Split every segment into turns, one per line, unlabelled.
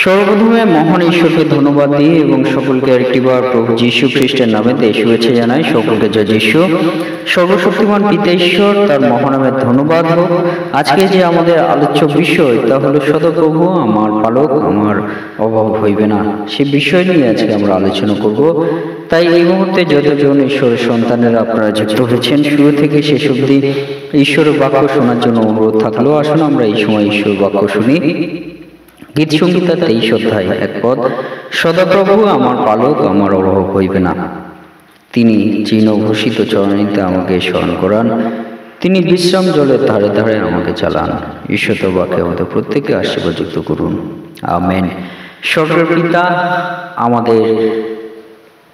সর্বপ্রথমে মহান ঈশ্বরকে ধন্যবাদ দিই এবং সকলকে আরেকটিবার প্রভু যীশু খ্রিস্টের নামেতে শুভেচ্ছা জানাই। সকলকে জয় যীশু। সর্বশক্তিমান পিতা ঈশ্বর তার মহানামের ধন্যবাদ হোক। আজকে যে আমাদের আলোচ্য বিষয় তা হলো সদাপ্রভু আমার পালক, আমার অভাব হইবে না। সেই বিষয় নিয়ে আজকে আমরা আলোচনা করব। তাই এই মুহূর্তে যতজন ঈশ্বরের সন্তানেরা আপনারা যুক্ত হয়েছেন, শুরু থেকে শেষ অবধি ঈশ্বরের বাক্য শোনার জন্য অনুরোধ থাকলো। আসুন আমরা এই সময় ঈশ্বরের বাক্য শুনি। গীত সংহিতা 23 অধ্যায় 1 পদ। সদাপ্রভু আমার পালক, আমার অভাব হইবে না। তিনি চিহ্নভূষিত চরণীতে আমাকে স্মরণ করান, তিনি বিশ্রাম জলের ধারে ধারে আমাকে চালান। ঈশ্বর বাক্যে আমাদের প্রত্যেককে আশীর্বাদযুক্ত করুন, আমেন। স্বর্গের পিতা, আমাদের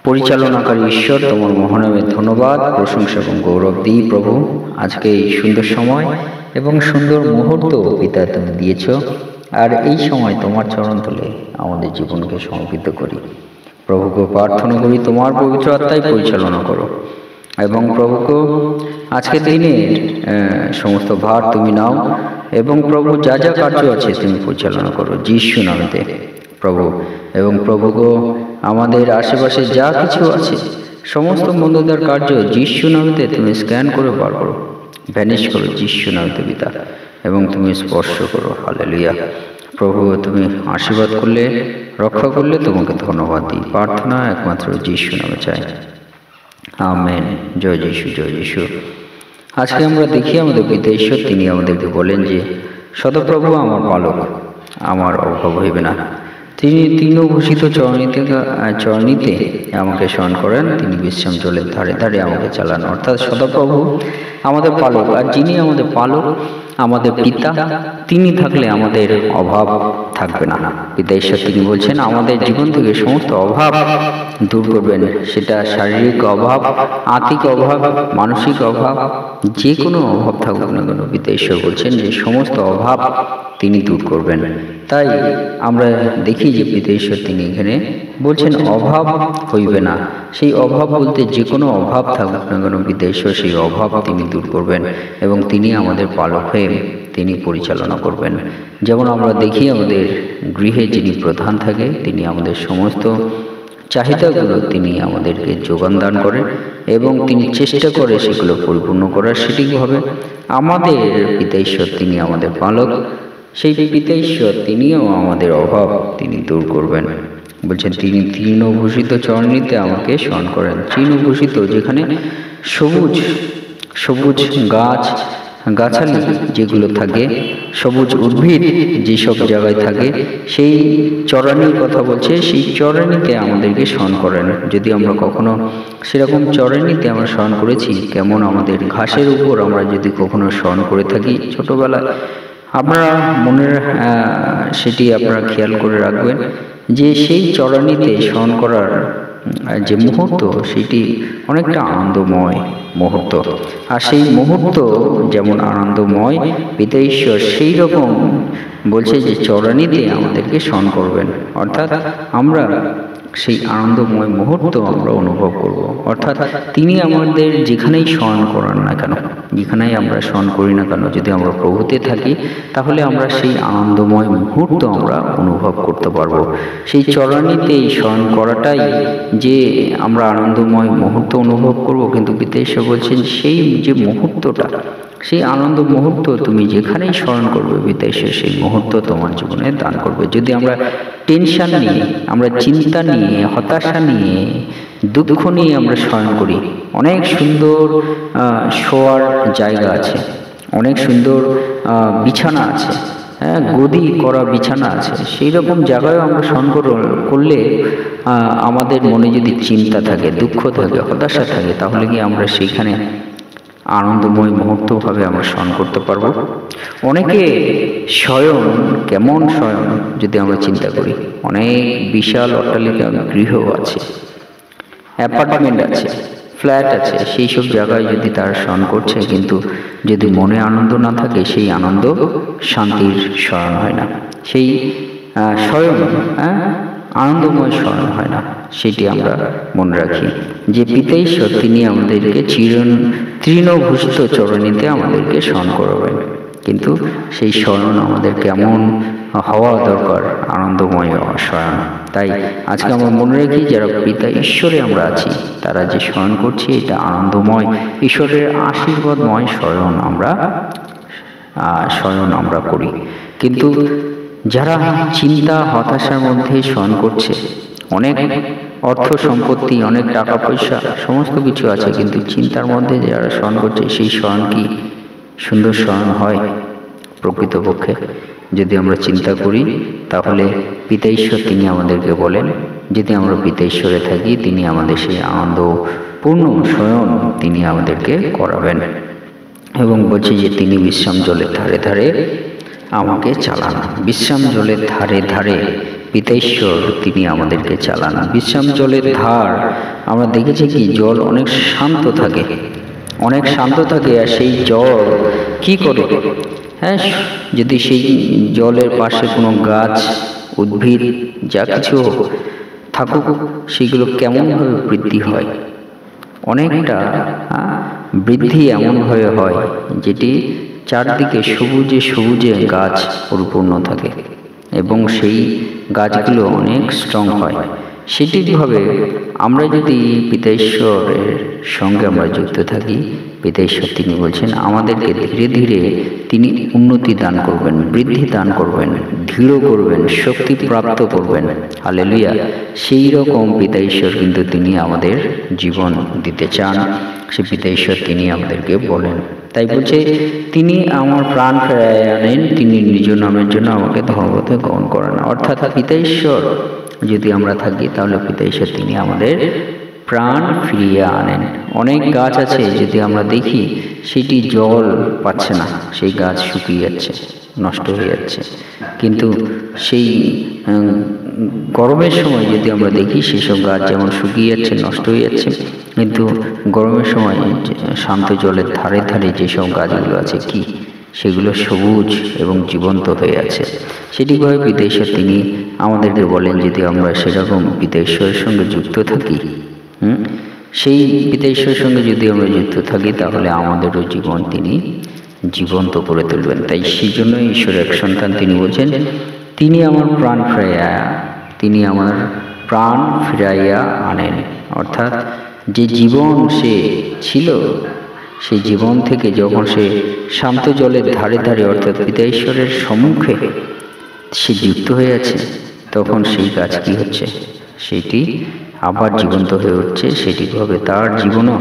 পরিচালনাকারী ঈশ্বর, তোমার মহানামের ধন্যবাদ, প্রশংসা এবং গৌরব দিই প্রভু। আজকে এই সুন্দর সময় এবং সুন্দর মুহূর্ত পিতা তুমি দিয়েছ, আর এই সময় তোমার চরণ তলে আমাদের জীবনকে সমর্পিত করি। প্রভুকে প্রার্থনা করি তোমার পবিত্র আত্মায় পরিচালনা করো, এবং প্রভুকে আজকে দিনের সমস্ত ভার তুমি নাও, এবং প্রভু যা যা কার্য আছে তুমি পরিচালনা করো যীশু নামেতে প্রভু। এবং প্রভুকে আমাদের আশেপাশে যা কিছু আছে সমস্ত মন্দদার কার্য যীশু নামেতে তুমি স্ক্যান করে বার করো, ভ্যানিশ করো যীশু নামেতে পিতা, এবং তুমি স্পর্শ করো। হালেলুয়া প্রভু, তুমি আশীর্বাদ করলে, রক্ষা করলে, তোমাকে ধন্যবাদ দিই। প্রার্থনা একমাত্র যীশু নামে চাই, আমেন। জয় যীশু, জয় যীশু। আজকে আমরা দেখি আমাদের পিতা ঈশ্বর তিনি আমাদেরকে বলেন যে সদাপ্রভু আমার পালক, আমার অভাব হইবে না। তিনি তৃণভূষিত চরণীতে আমাকে স্মরণ করেন, তিনি বিশ্রাম জলের ধারে ধারে আমাকে চালান। অর্থাৎ সদাপ্রভু আমাদের পালক, আর যিনি আমাদের পালক, আমাদের পিতা, তিনি থাকলে আমাদের অভাব থাকবে না। পিতা ঈশ্বর তিনি বলছেন আমাদের জীবন থেকে সমস্ত অভাব দূর করবেন। সেটা শারীরিক অভাব, আত্মিক অভাব, মানসিক অভাব, যে কোনো অভাব থাকুক না কেন, পিতা ঈশ্বর বলছেন যে সমস্ত অভাব তিনি দূর করবেন। তাই আমরা দেখি যে পিতা ঈশ্বর তিনি এখানে বলছেন অভাব হইবে না। সেই অভাব বলতে যে কোনো অভাব থাকুক না কেন, পিতা ঈশ্বর সেই অভাব তিনি দূর করবেন, এবং তিনি আমাদের পালক হয়ে তিনি পরিচালনা করবেন। যেমন আমরা দেখি আমাদের গৃহে যিনি প্রধান থাকে, তিনি আমাদের সমস্ত চাহিদাগুলো তিনি আমাদেরকে যোগান দান করেন, এবং তিনি চেষ্টা করে সেগুলো পরিপূর্ণ করার সঠিকভাবে। আমাদের পিতা ঈশ্বর তিনি আমাদের পালক, সেই পিতা ঈশ্বর তিনিও আমাদের অভাব তিনি দূর করবেন। বলছেন তিনি তৃণভূষিত চরণীতে আমাকে স্মরণ করেন। তৃণভূষিত যেখানে সবুজ সবুজ গাছালি যেগুলো থাকে, সবুজ উদ্ভিদ যেসব জায়গায় থাকে, সেই চরানির কথা বলছে। সেই চরানিতে আমাদেরকে স্মরণ করেন। যদি আমরা কখনো সেরকম চরানিতে আমরা স্মরণ করেছি, কেমন আমাদের ঘাসের উপর আমরা যদি কখনো স্মরণ করে থাকি ছোটবেলায়, আপনারা মনের সেটি আপনারা খেয়াল করে রাখবেন যে সেই চরানিতে স্মরণ করার যে মুহূর্ত, সেটি অনেকটা আনন্দময় মুহূর্ত। আর সেই মুহূর্ত যেমন আনন্দময়, পিতা ঈশ্বর সেই রকম বলছে যে চরানিতে আমাদেরকে স্মরণ করবেন। অর্থাৎ আমরা সেই আনন্দময় মুহূর্ত আমরা অনুভব করব। অর্থাৎ তিনি আমাদের যেখানেই স্মরণ করান না কেন, যেখানেই আমরা স্মরণ করি না কেন, যদি আমরা প্রভুতে থাকি, তাহলে আমরা সেই আনন্দময় মুহূর্ত আমরা অনুভব করতে পারবো। সেই চরণীতেই স্মরণ করাটাই যে আমরা আনন্দময় মুহূর্ত অনুভব করব। কিন্তু পিতা ঈশ্বর বলছেন সেই যে মুহূর্তটা, সেই আনন্দ মুহূর্ত তুমি যেখানেই স্মরণ করবে, পিতা ঈশ্বর সেই মুহূর্ত তোমার জীবনে দান করবে। যদি আমরা টেনশন নিয়ে, আমরা চিন্তা নিয়ে, হতাশা নিয়ে, দুঃখ নিয়ে আমরা স্মরণ করি, অনেক সুন্দর শোয়ার জায়গা আছে, অনেক সুন্দর বিছানা আছে, গদি করা বিছানা আছে, সেই রকম জায়গায়ও আমরা স্মরণ করলে আমাদের মনে যদি চিন্তা থাকে, দুঃখ থাকে, হতাশা থাকে, তাহলে কি আমরা সেইখানে আনন্দময় মুহূর্তভাবে আমরা স্মরণ করতে পারবো? অনেকে শয়ন, কেমন শয়ন যদি আমরা চিন্তা করি, অনেক বিশাল অট্টালিকা গৃহ আছে, অ্যাপার্টমেন্ট আছে, ফ্ল্যাট আছে, সেই সব জায়গায় যদি তারা স্মরণ করছে, কিন্তু যদি মনে আনন্দ না থাকে, সেই আনন্দ শান্তির শয়ন হয় না, সেই শয়ন আনন্দময় স্মরণ হয় না। সেটি আমরা মনে রাখি যে পিতা ঈশ্বর তিনি আমাদেরকে তৃণভূষিত চরণীতে আমাদেরকে স্মরণ করবেন। কিন্তু সেই স্মরণ আমাদের কেমন হওয়া দরকার আনন্দময় শয়ন। তাই আজকে আমরা মনে রাখি, যারা পিতা ঈশ্বরে আমরা আছি, তারা যে শয়ন করছি এটা আনন্দময়, ঈশ্বরের আশীর্বাদময় শয়ন আমরা করি। কিন্তু যারা চিন্তা হতাশার মধ্যে শয়ন করছে, অনেক অর্থ সম্পত্তি, অনেক টাকা পয়সা, সমস্ত কিছু আছে, কিন্তু চিন্তার মধ্যে যারা শয়ন করছে, সেই শয়ন কি সুন্দর শয়ন হয়? প্রকৃতপক্ষে যদি আমরা চিন্তা করি, তাহলে পিতা ঈশ্বর তিনি আমাদেরকে বলেন, যদি আমরা পিতা ঈশ্বরে থাকি, তিনি আমাদের সেই আনন্দপূর্ণ শয়ন তিনি আমাদেরকে করাবেন। এবং বলছে যে তিনি বিশ্রাম জলের ধারে ধারে আমাকে চালান। বিশ্রাম জলের ধারে ধারে পিতা ঈশ্বর তিনি আমাদেরকে চালান। বিশ্রাম জলের ধার আমরা দেখেছি কি, জল অনেক শান্ত থাকে, অনেক শান্ত থাকে। আর সেই জল কি করে? হ্যাঁ, যদি সেই জলের পাশে কোনো গাছ, উদ্ভিদ, যা কিছু থাকুক, সেগুলো কেমনভাবে বৃদ্ধি হয়? অনেকটা বৃদ্ধি এমনভাবে হয় যেটি চারদিকে সবুজে সবুজে গাছ পরিপূর্ণ থাকে এবং সেই গাছগুলো অনেক স্ট্রং হয়। সেটিভাবে আমরা যদি পিতা ঈশ্বরের সঙ্গে আমরা যুক্ত থাকি, পিতা ঈশ্বর তিনি বলছেন আমাদেরকে ধীরে ধীরে তিনি উন্নতি দান করবেন, বৃদ্ধি দান করবেন, দৃঢ় করবেন, শক্তি প্রাপ্ত করবেন। হালেলুয়া! সেই রকম পিতা ঈশ্বর কিন্তু তিনি আমাদের জীবন দিতে চান। সে পিতা ঈশ্বর তিনি আমাদেরকে বলেন, তাই বলছে তিনি আমার প্রাণ ফেরায় আনেন, তিনি নিজ নামের জন্য আমাকে ধর্মপথে গ্রহণ করেন। অর্থাৎ পিতা ঈশ্বর যদি আমরা থাকি, তাহলে পিতা ঈশ্বর তিনি আমাদের প্রাণ ফিরিয়ে আনেন। অনেক গাছ আছে, যদি আমরা দেখি সেটি জল পাচ্ছে না, সেই গাছ শুকিয়ে যাচ্ছে, নষ্ট হয়ে যাচ্ছে। কিন্তু সেই গরমের সময় যদি আমরা দেখি, সেসব গাছ যেমন শুকিয়ে যাচ্ছে, নষ্ট হয়ে যাচ্ছে, কিন্তু গরমের সময় শান্ত জলের ধারে ধারে যেসব গাছগুলো আছে, কি সেগুলো সবুজ এবং জীবন্ত হয়ে আছে। সেটিভাবে পিতা ঈশ্বর তিনি আমাদেরকে বলেন, যদি আমরা সেরকম পিতা ঈশ্বরের সঙ্গে যুক্ত থাকি, সেই পিতা ঈশ্বরের সঙ্গে যদি আমরা যুক্ত থাকি, তাহলে আমাদেরও জীবন তিনি জীবন্ত করে তুলবেন। তাই সেই জন্য ঈশ্বরের এক সন্তান তিনি বলছেন, তিনি আমার প্রাণ ফিরাইয়া আনেন। অর্থাৎ যে জীবন সে ছিল, সেই জীবন থেকে যখন সে শান্ত জলের ধারে ধারে, অর্থাৎ পিতা ঈশ্বরের সম্মুখে সে যুক্ত হয়ে আছে, তখন সেই গাছ কি হচ্ছে? সেটি আবার জীবন্ত হয়ে উঠছে। সেটিভাবে তার জীবনও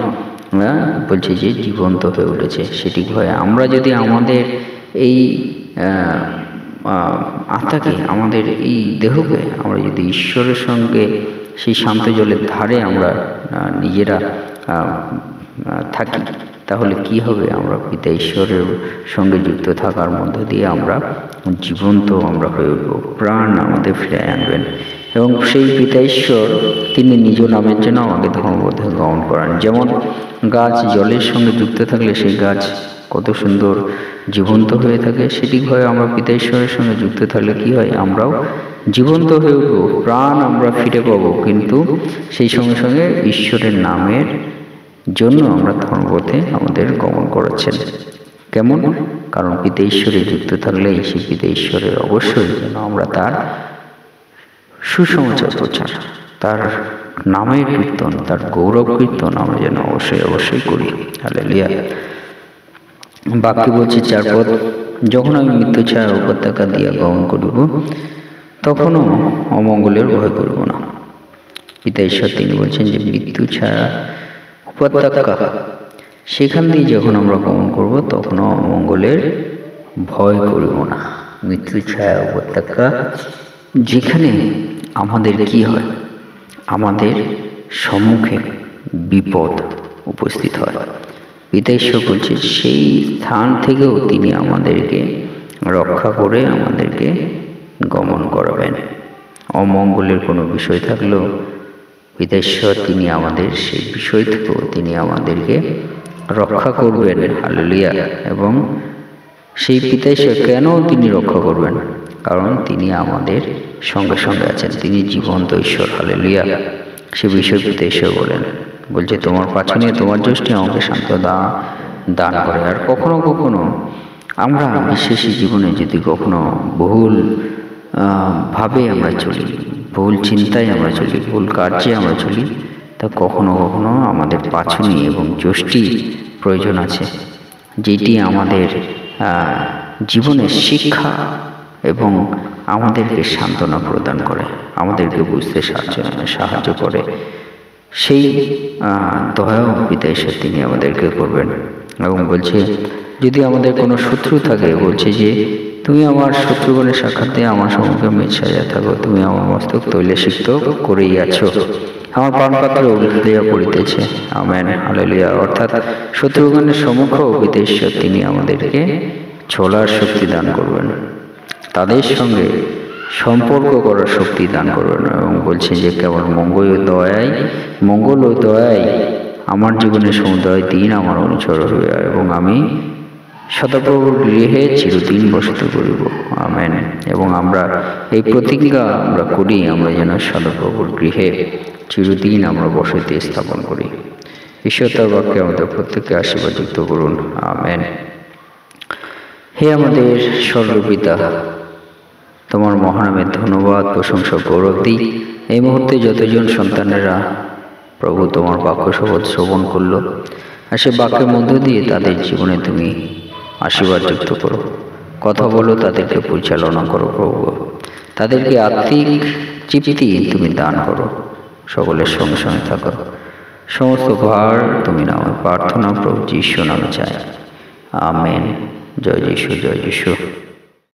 বলছে যে জীবন্ত হয়ে উঠেছে। সেটিভাবে আমরা যদি আমাদের এই আত্মাকে, আমাদের এই দেহকে আমরা যদি ঈশ্বরের সঙ্গে সেই শান্ত জলের ধারে আমরা নিজেরা থাকি, তাহলে কি হবে? আমরা পিতা ঈশ্বরের সঙ্গে যুক্ত থাকার মধ্য দিয়ে আমরা জীবন্ত হয়ে উঠব, প্রাণ আমাদের ফিরে আনবেন। এবং সেই পিতা ঈশ্বর তিনি নিজ নামের জন্য আমাকে ধর্মপথে গ্রহণ করেন। যেমন গাছ জলের সঙ্গে যুক্ত থাকলে সেই গাছ কত সুন্দর জীবন্ত হয়ে থাকে, সেটিভাবে আমরা পিতা ঈশ্বরের সঙ্গে যুক্ত থাকলে কি হয়? আমরাও জীবন্ত হয়ে উঠব, প্রাণ আমরা ফিরে পাবো। কিন্তু সেই সঙ্গে সঙ্গে ঈশ্বরের নামের জন্য আমরা ধর্মপথে আমাদের গমন করাচ্ছেন। কেমন? কারণ পিতা ঈশ্বরে যুক্ত থাকলেই সেই পিতা ঈশ্বরের অবশ্যই যেন আমরা তার সুসমাচার প্রচার, তার নামের কীর্তন, তার গৌরব কীর্তন আমরা যেন অবশ্যই করি। হালেলুয়া! বাক্য বলছে 4 পদ, যখন আমি মৃত্যু ছায়া উপত্যকা দিয়া গমন করিব, তখনও অমঙ্গলের ভয় করব না। পিতা ঈশ্বর তিনি বলছেন যে মৃত্যু ছায়া উপত্যকা, সেখান দিয়ে যখন আমরা গমন করব, তখনও অমঙ্গলের ভয় করব না। মৃত্যু ছায়া উপত্যকা, যেখানে আমাদের কি হয়? আমাদের সম্মুখে বিপদ উপস্থিত হয়। পিতা ঈশ্বর বলছে সেই স্থান থেকেও তিনি আমাদেরকে রক্ষা করে আমাদেরকে গমন করাবেন। অমঙ্গলের কোনো বিষয় থাকলেও পিতা ঈশ্বর তিনি আমাদের সেই বিষয় থেকেও তিনি আমাদেরকে রক্ষা করবেন। হালেলুয়া! এবং সেই পিতা ঈশ্বর কেন তিনি রক্ষা করবেন? কারণ তিনি আমাদের সঙ্গে সঙ্গে আছেন, তিনি জীবন্ত ঈশ্বর। হালেলুয়া! সে বিষয় পিতা ঈশ্বর বলছে তোমার পাছনে তোমার যষ্টি আমাকে শান্ত দান করে। আর কখনো কখনো আমরা বিশ্বাসী জীবনে যদি কখনো ভুল ভাবে আমরা চলি, ভুল চিন্তায় আমরা চলি, ভুল কার্যে আমরা চলি, তা কখনো কখনো আমাদের পাছনি এবং যষ্টি প্রয়োজন আছে, যেটি আমাদের জীবনের শিক্ষা এবং আমাদেরকে সান্ত্বনা প্রদান করে, আমাদেরকে বুঝতে সাহায্য করে। সেই দয়া ও পিতা ঈশ্বর তিনি আমাদেরকে করবেন এবং বলছে, যদি আমাদের কোনো শত্রু থাকে, বলছে যে তুমি আমার শত্রুগণের সাক্ষাৎ আমার সম্মুখে মেঘ সাজা থাকো, তুমি আমার মস্তক তৈলে সিক্ত করেই আছো, আমার প্রাণপাত্র উল্লিয়া পড়িতেছে। Amen, hallelujah. অর্থাৎ শত্রুগণের সম্মুখেও পিতা ঈশ্বর তিনি আমাদেরকে চলার শক্তি দান করবেন, তাদের সঙ্গে সম্পর্ক করার শক্তি দান করবেন এবং বলছে যে কেবল মঙ্গল ও দয়াই আমার জীবনের সমুদয় দিন আমার অনুসরণ হইবে এবং আমি সদাপ্রভুর গৃহে চিরদিন বসতি করিব। আমেন। এবং আমরা এই প্রতিজ্ঞা আমরা করি, আমরা যেন সদাপ্রভুর গৃহে চিরদিন আমরা বসতি স্থাপন করি। ঈশ্বর তার বাক্যে আমাদের প্রত্যেককে আশীর্বাদ যুক্ত করুন। আমেন। হে আমাদের স্বর্গপিতা, তোমার মহানামের ধন্যবাদ, প্রশংসা, গৌরব দিই। এই মুহূর্তে যতজন সন্তানেরা প্রভু তোমার বাক্য শপথ শ্রবণ করলো, আর সে বাক্যের মধ্য দিয়ে তাদের জীবনে তুমি আশীর্বাদ যুক্ত করো, কথা বলো, তাদেরকে পরিচালনা করো প্রভু, তাদেরকে আত্মিক তৃপ্তি তুমি দান করো, সকলের সঙ্গে সঙ্গে থাকো। সমস্ত ভার তুমি নামে প্রার্থনা প্রভু যীশু নামে চাই। আমেন। জয় যীশু, জয় যীশু।